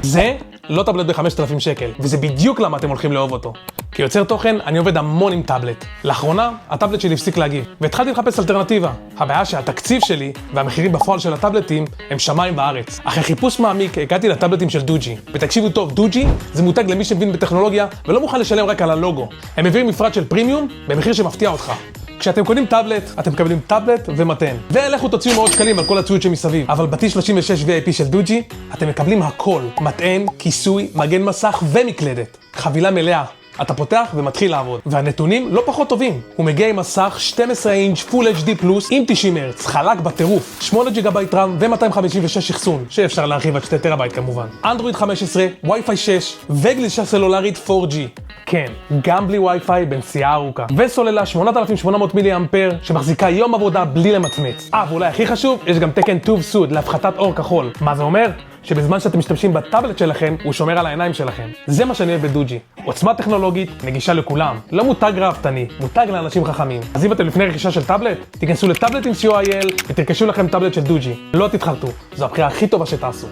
זה לא טאבלט ב-5,000 שקל, וזה בדיוק למה אתם הולכים לאהוב אותו. כיוצר תוכן, אני עובד המון עם טאבלט. לאחרונה, הטאבלט שלי הפסיק להגיב, והתחלתי לחפש אלטרנטיבה. הבעיה שהתקציב שלי והמחירים בפועל של הטאבלטים הם שמיים בארץ. אחרי חיפוש מעמיק, הגעתי לטאבלטים של דוג'י. ותקשיבו טוב, דוג'י זה מותג למי שמבין בטכנולוגיה ולא מוכן לשלם רק על הלוגו. הם מביאים מפרט של פרימיום במחיר שמפתיע אותך. כשאתם קונים טאבלט, אתם מקבלים טאבלט ומתן. ולכו תוציאו מאות שקלים על כל הציוד שמסביב. אבל ב-T36 VIP של דוג'י, אתם מקבלים הכל. מטען, כיסוי, מגן מסך ומקלדת. חבילה מלאה. אתה פותח ומתחיל לעבוד. והנתונים לא פחות טובים. הוא מגיע עם מסך 12 אינץ' פול HD פלוס עם 90 הרץ, חלק בטירוף, 8 ג'יגאבייט רם ו-256 אחסון, שאפשר להרחיב עד 2 טראבייט כמובן. אנדרואיד 15, וי-פיי 6 וגלישה סלולרית 4G. כן, גם בלי וי-פיי בנסיעה ארוכה. וסוללה 8800 מילי אמפר שמחזיקה יום עבודה בלי למצמץ. ואולי הכי חשוב, יש גם תקן טוב סוד להפחתת אור כחול. מה זה אומר? שבזמן שאתם משתמשים בטאבלט שלכם, הוא שומר על העיניים שלכם. זה מה שאני אוהב בדוג'י. עוצמה טכנולוגית, נגישה לכולם. לא מותג ראוותני, מותג לאנשים חכמים. אז אם אתם לפני רכישה של טאבלט, תיכנסו לטאבלטים.co.il ותרכשו לכם טאבלט של דוג'י. לא תתחרטו, זו הבחירה הכי טובה שתעשו.